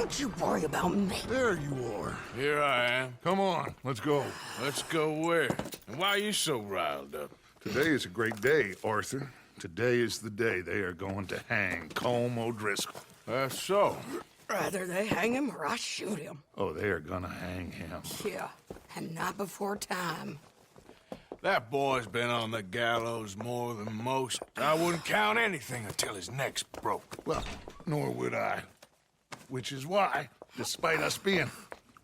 Don't you worry about me. There you are. Here I am. Come on, let's go. Let's go where? And why are you so riled up? Today is a great day, Arthur. Today is the day they are going to hang Colm O'Driscoll. That's so. Rather they hang him or I shoot him. Oh, they are gonna hang him. Yeah, and not before time. That boy's been on the gallows more than most. I wouldn't count anything until his neck's broke. Well, nor would I. Which is why, despite us being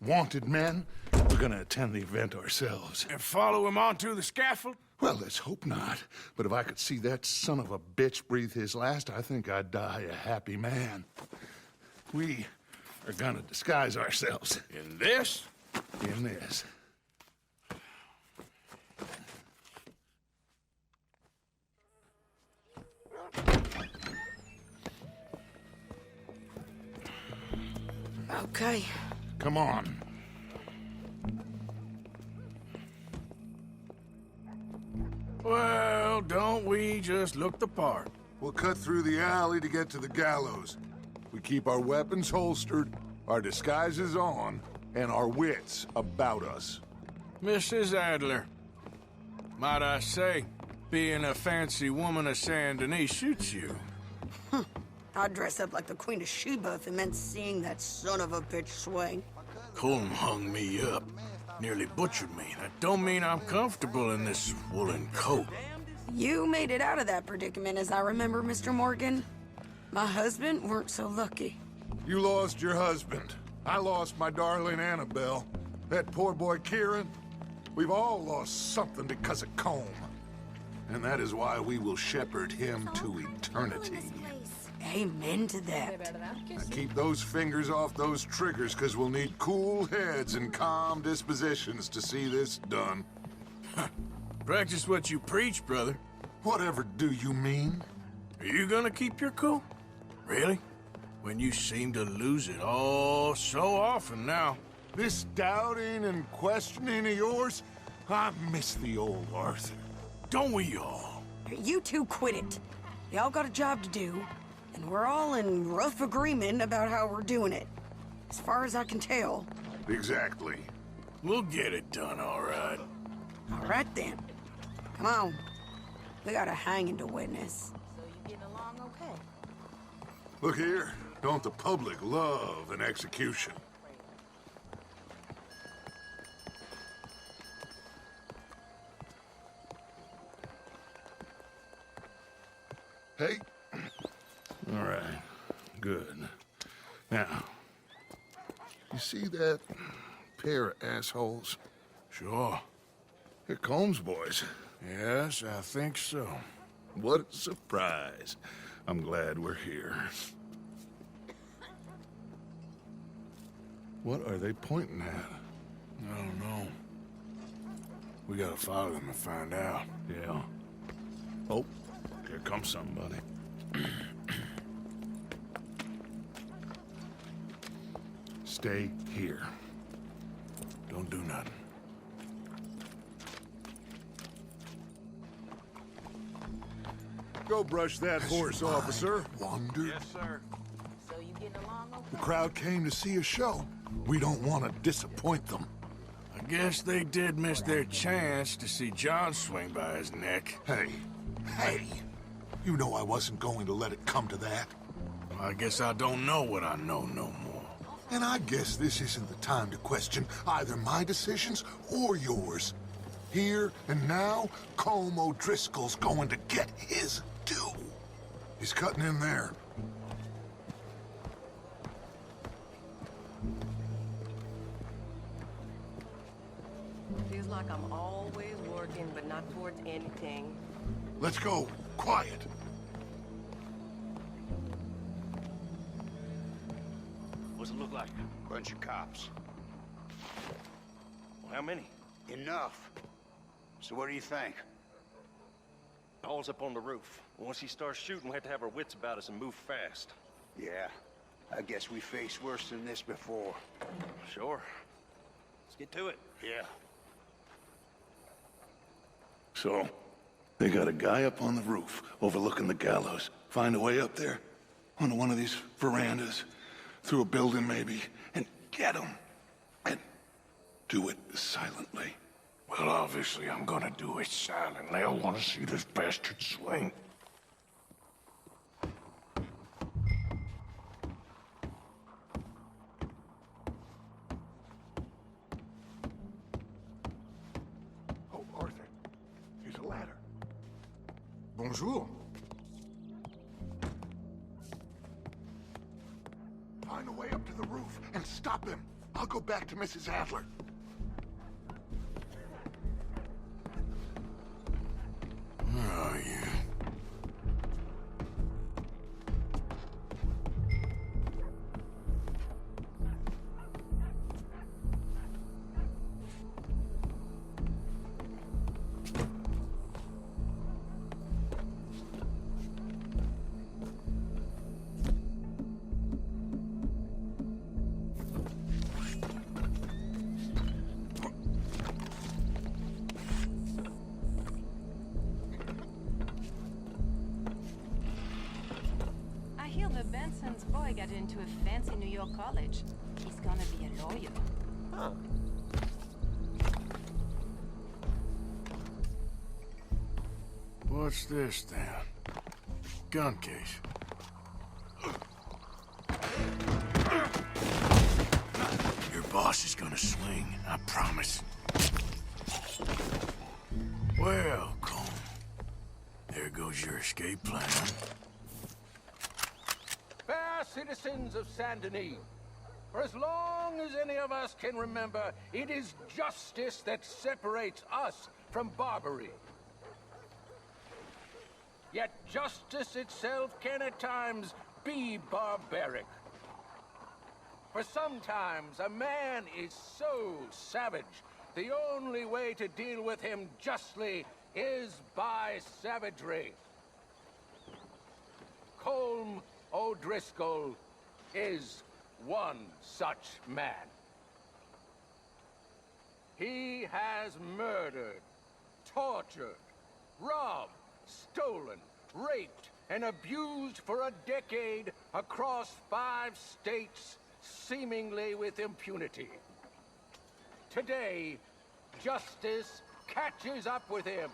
wanted men, we're gonna attend the event ourselves. And follow him onto the scaffold? Well, let's hope not. But if I could see that son of a bitch breathe his last, I think I'd die a happy man. We are gonna disguise ourselves. In this? In this. Okay. Come on. Well, don't we just look the part? We'll cut through the alley to get to the gallows. We keep our weapons holstered, our disguises on, and our wits about us. Mrs. Adler, might I say, being a fancy woman of Saint Denis shoots you. I'd dress up like the Queen of Sheba if it meant seeing that son of a bitch swing. Colm hung me up, nearly butchered me. That don't mean I'm comfortable in this woolen coat. You made it out of that predicament, as I remember, Mr. Morgan. My husband weren't so lucky. You lost your husband. I lost my darling Annabelle. That poor boy Kieran. We've all lost something because of Colm. And that is why we will shepherd him to eternity. Amen to that. Now keep those fingers off those triggers, because we'll need cool heads and calm dispositions to see this done. Practice what you preach, brother. Whatever do you mean? Are you gonna keep your cool? Really? When you seem to lose it all so often now. This doubting and questioning of yours, I miss the old Arthur. Don't we all? You two quit it. Y'all got a job to do, and we're all in rough agreement about how we're doing it. As far as I can tell. Exactly. We'll get it done, all right. All right, then. Come on. We got a hanging to witness. So you getting along okay? Look here, don't the public love an execution? Hey. All right. Good. Now, you see that pair of assholes? Sure. They're Colm's boys. Yes, I think so. What a surprise. I'm glad we're here. What are they pointing at? I don't know. We gotta follow them and find out. Yeah. Oh, here comes somebody. Stay here. Don't do nothing. Go brush that horse, officer. Wonder. Yes, sir. So you getting along okay? The crowd came to see a show. We don't want to disappoint them. I guess they did miss their chance to see John swing by his neck. Hey, you know I wasn't going to let it come to that. I guess I don't know what I know no more. And I guess this isn't the time to question either my decisions or yours. Here and now, Colm O'Driscoll's going to get his due. He's cutting in there. Feels like I'm always working, but not towards anything. Let's go. Quiet. What's it look like? Bunch of cops. Well, how many? Enough. So what do you think? Paul's up on the roof. Once he starts shooting, we have to have our wits about us and move fast. Yeah, I guess we faced worse than this before. Sure. Let's get to it. Yeah. So, they got a guy up on the roof overlooking the gallows. Find a way up there onto one of these verandas. through a building maybe, and get them. And do it silently. Well, obviously I'm gonna do it silently. I want to see this bastard swing. Oh, Arthur, here's a ladder. Bonjour. Find a way up to the roof and stop him. I'll go back to Mrs. Adler. Where are you? I hear the Benson's boy got into a fancy New York college. He's gonna be a lawyer. What's this then? Gun case. Your boss is gonna swing, I promise. Well, Colm, there goes your escape plan. Fair citizens of Saint Denis, for as long as any of us can remember, it is justice that separates us from Barbary. Yet justice itself can at times be barbaric. For sometimes a man is so savage, the only way to deal with him justly is by savagery. Colm O'Driscoll is one such man. He has murdered, tortured, robbed, stolen, raped, and abused for a decade across 5 states, seemingly with impunity. Today, justice catches up with him.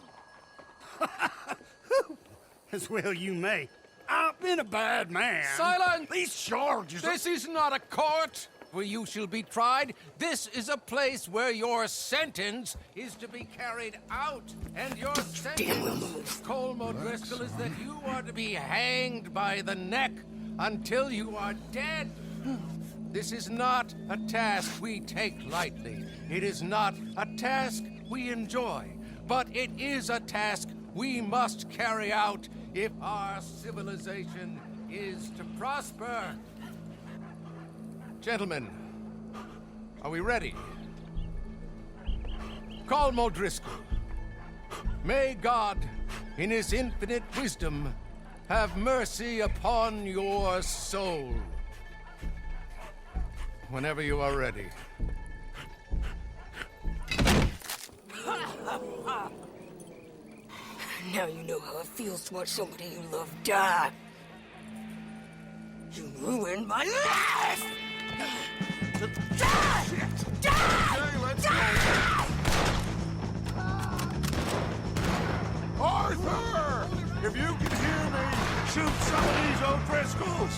As well you may. I've been a bad man. Silence! These charges This is not a court where you shall be tried. This is a place where your sentence is to be carried out. And your sentence, Colm O'Driscoll, is that you are to be hanged by the neck until you are dead. This is not a task we take lightly. It is not a task we enjoy. But it is a task we must carry out if our civilization is to prosper. Gentlemen, are we ready? Colm O'Driscoll, may God, in his infinite wisdom, have mercy upon your soul. Whenever you are ready. Now you know how it feels to watch somebody you love die. You ruined my life! Die! Die! Die! Arthur! If you can hear me, shoot some of these O'Driscolls!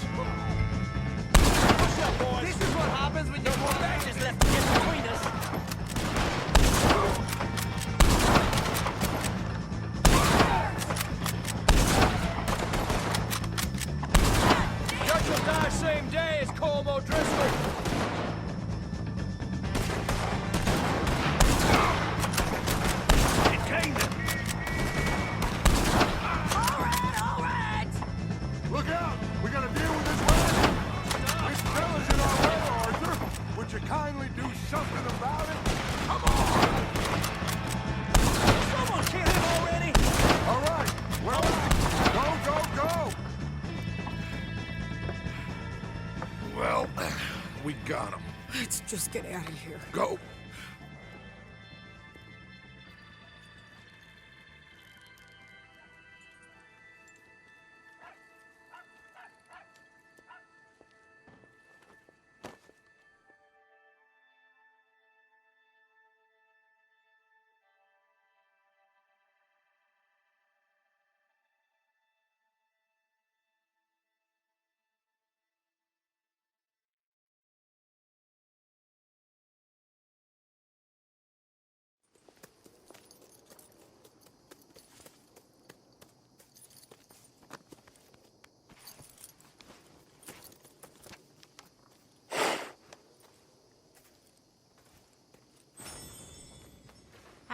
What's up, boys? This is what happens when your back is left in between us. Judge will die same day as Colm O'Driscoll. Detain them. All right! Look out! We gotta deal with this man! This fella's in our way, Arthur! Would you kindly do something about it? Come on! Someone kill him already! All right, well, go! Well, we got him. Let's just get out of here. Go.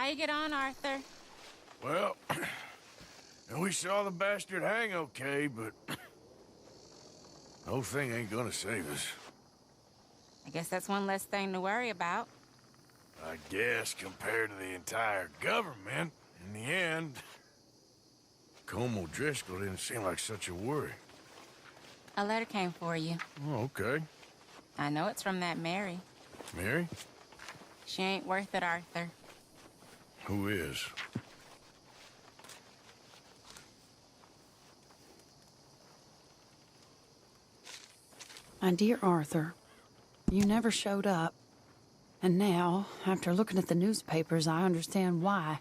How you get on, Arthur? Well, and we saw the bastard hang okay, but the whole thing ain't gonna save us. I guess that's one less thing to worry about. I guess compared to the entire government, in the end, Colm O'Driscoll didn't seem like such a worry. A letter came for you. Oh, okay. I know it's from that Mary. Mary? She ain't worth it, Arthur. Who is? My dear Arthur, you never showed up. And now, after looking at the newspapers, I understand why.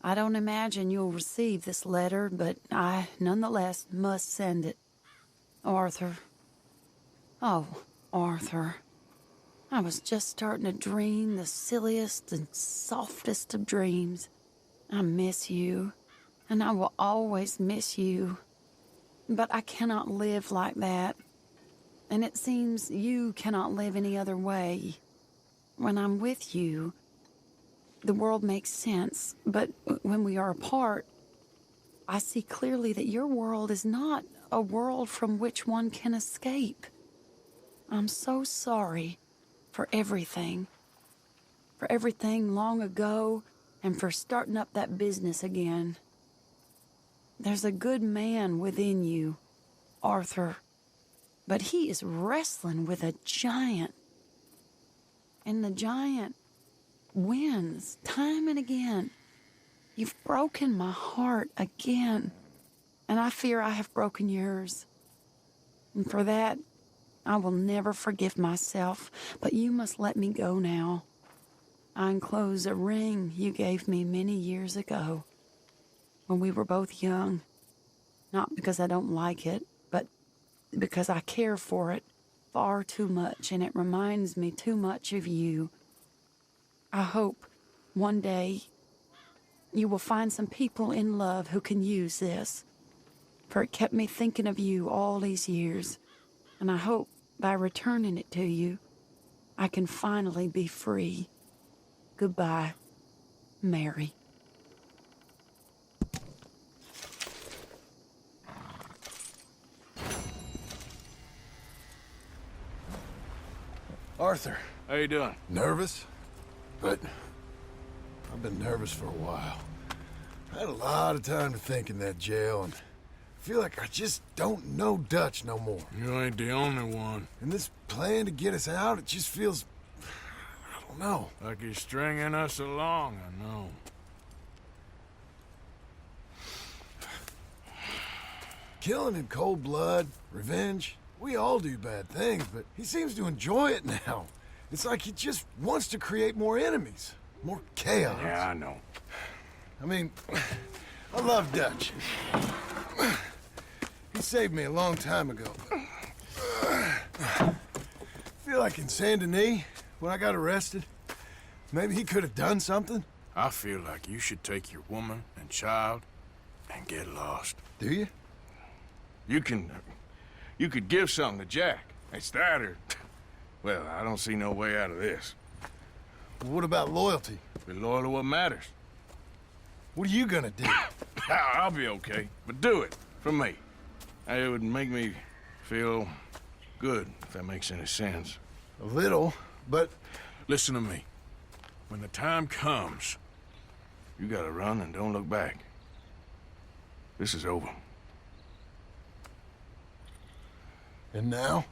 I don't imagine you'll receive this letter, but I, nonetheless, must send it. Arthur. Oh, Arthur. I was just starting to dream the silliest and softest of dreams. I miss you, and I will always miss you. But I cannot live like that. And it seems you cannot live any other way. When I'm with you, the world makes sense, but when we are apart, I see clearly that your world is not a world from which one can escape. I'm so sorry for everything long ago, and for starting up that business again. There's a good man within you, Arthur, but he is wrestling with a giant. And the giant wins time and again. You've broken my heart again, and I fear I have broken yours. And for that, I will never forgive myself, but you must let me go now. I enclose a ring you gave me many years ago, when we were both young. Not because I don't like it, but because I care for it far too much, and it reminds me too much of you. I hope one day you will find some people in love who can use this, for it kept me thinking of you all these years, and I hope by returning it to you, I can finally be free. Goodbye, Mary. Arthur. How you doing? Nervous? But I've been nervous for a while. I had a lot of time to think in that jail, and I feel like I just don't know Dutch no more. You ain't the only one. And this plan to get us out, it just feels... I don't know. Like he's stringing us along, I know. Killing in cold blood, revenge, we all do bad things, but he seems to enjoy it now. It's like he just wants to create more enemies, more chaos. Yeah, I know. I mean, I love Dutch. He saved me a long time ago. I feel like in Saint Denis, when I got arrested, maybe he could have done something. I feel like you should take your woman and child and get lost. Do you? You could give something to Jack. It's that or... Well, I don't see no way out of this. Well, what about loyalty? Be loyal to what matters. What are you gonna do? I'll be okay, but do it for me. It would make me feel good, if that makes any sense. A little, but... Listen to me. When the time comes, you gotta run and don't look back. This is over. And now?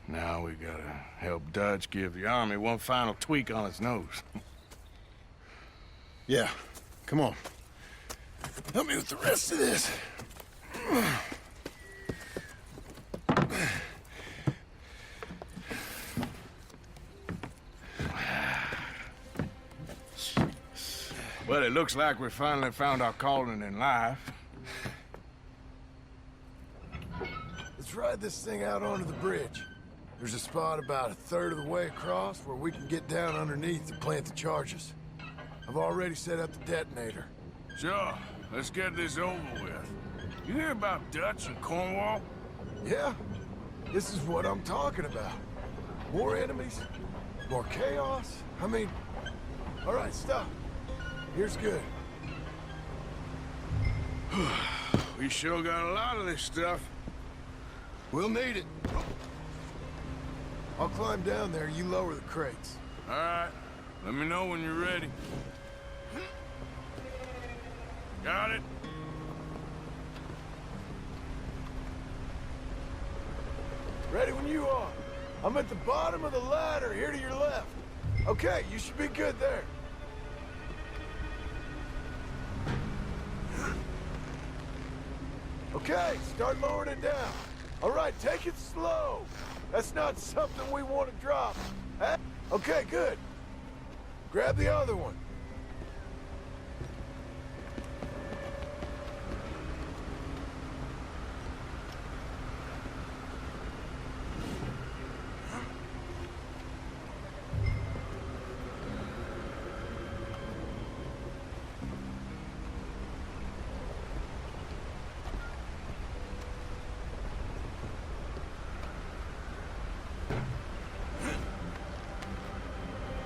Now we gotta help Dutch give the army one final tweak on its nose. Yeah, come on. Help me with the rest of this. Well, it looks like we finally found our calling in life. Let's ride this thing out onto the bridge. There's a spot about a third of the way across where we can get down underneath to plant the charges. I've already set up the detonator. Sure, let's get this over with. You hear about Dutch and Cornwall? Yeah, this is what I'm talking about. More enemies, more chaos. I mean, all right, stop. Here's good. We sure got a lot of this stuff. We'll need it. I'll climb down there, you lower the crates. All right. Let me know when you're ready. Got it? Ready when you are. I'm at the bottom of the ladder, here to your left. Okay, you should be good there. Okay, start lowering it down. All right, take it slow. That's not something we want to drop. Eh? Okay, good. Grab the other one.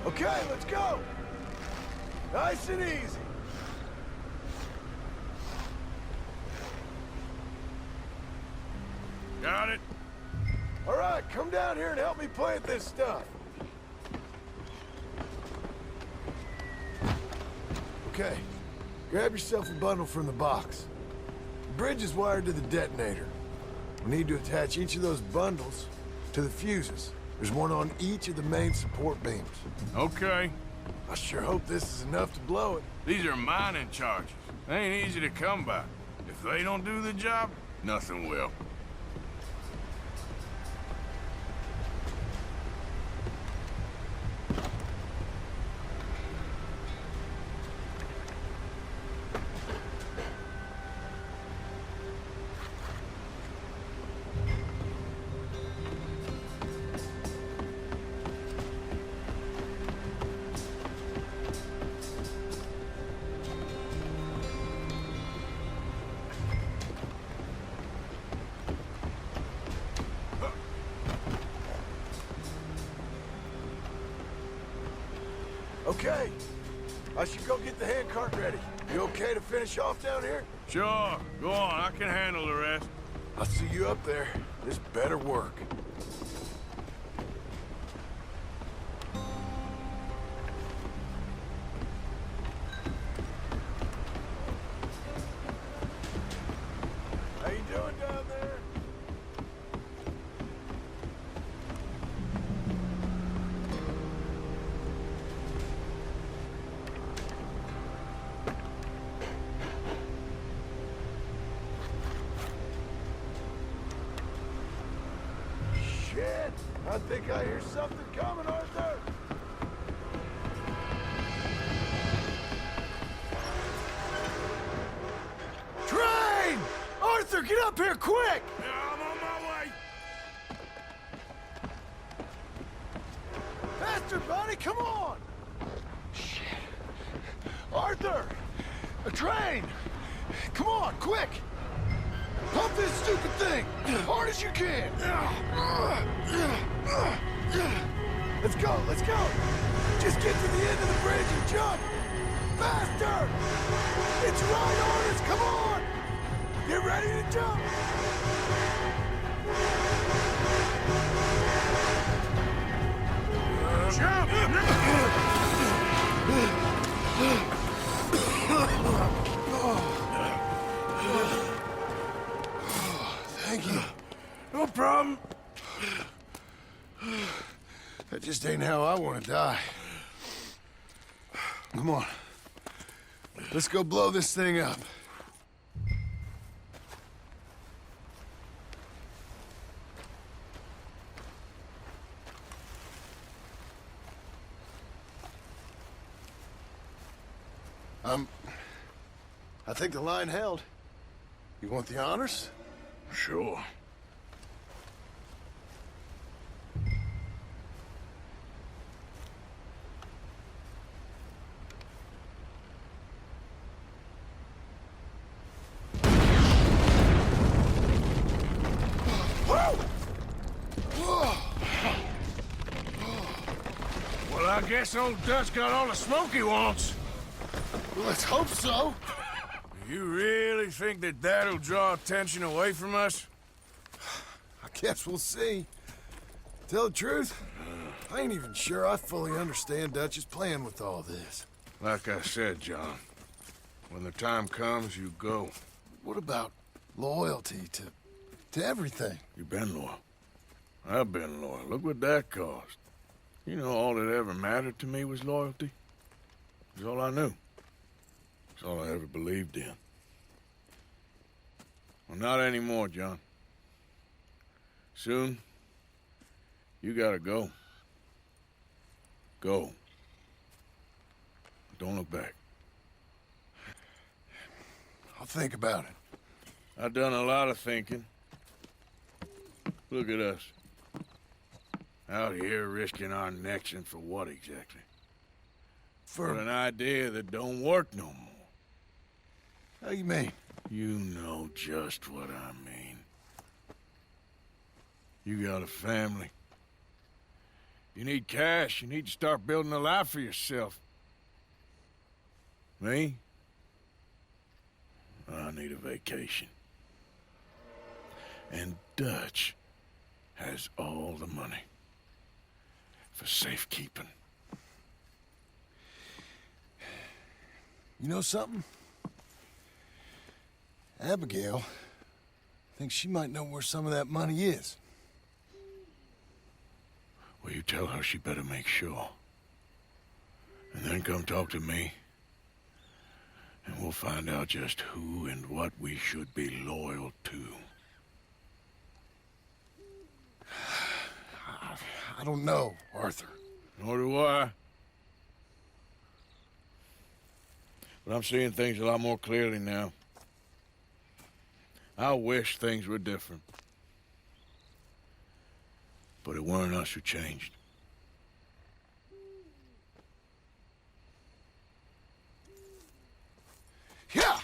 Okay, let's go. Nice and easy. Got it? All right, come down here and help me plant this stuff. Okay, grab yourself a bundle from the box. The bridge is wired to the detonator. We need to attach each of those bundles to the fuses. There's one on each of the main support beams. Okay. I sure hope this is enough to blow it. These are mining charges. They ain't easy to come by. If they don't do the job, nothing will. Okay, I should go get the handcart ready. You okay to finish off down here? Sure. Go on. I can handle the rest. I'll see you up there. This better work. How you doing down there? Shit! I think I hear something coming, Arthur! Train! Arthur, get up here quick! Yeah, I'm on my way. Faster, buddy, come on! Shit. Arthur! A train! Come on, quick! Pump this stupid thing! Hard as you can! Let's go, let's go! Just get to the end of the bridge and jump! Faster! It's right on us, come on! Get ready to jump! Thank you. No problem. That just ain't how I want to die. Come on. Let's go blow this thing up. I think the line held. You want the honors? Sure. Well, I guess old Dutch got all the smoke he wants. Let's hope so. You really think that that'll draw attention away from us? I guess we'll see. Tell the truth, I ain't even sure I fully understand Dutch's plan with all this. Like I said, John, when the time comes, you go. What about loyalty to everything? You've been loyal. I've been loyal. Look what that cost. You know, all that ever mattered to me was loyalty. It's all I knew. It's all I ever believed in. Well, not anymore, John. Soon, you gotta go. Go. Don't look back. I'll think about it. I've done a lot of thinking. Look at us. Out here risking our necks, and for what exactly? For an idea that don't work no more. How you mean? You know just what I mean. You got a family. You need cash. You need to start building a life for yourself. Me? I need a vacation. And Dutch has all the money for safekeeping. You know something? Abigail thinks she might know where some of that money is. Well, you tell her she better make sure. And then come talk to me. And we'll find out just who and what we should be loyal to. I don't know, Arthur. Nor do I. But I'm seeing things a lot more clearly now. I wish things were different. But it weren't us who changed. Yeah!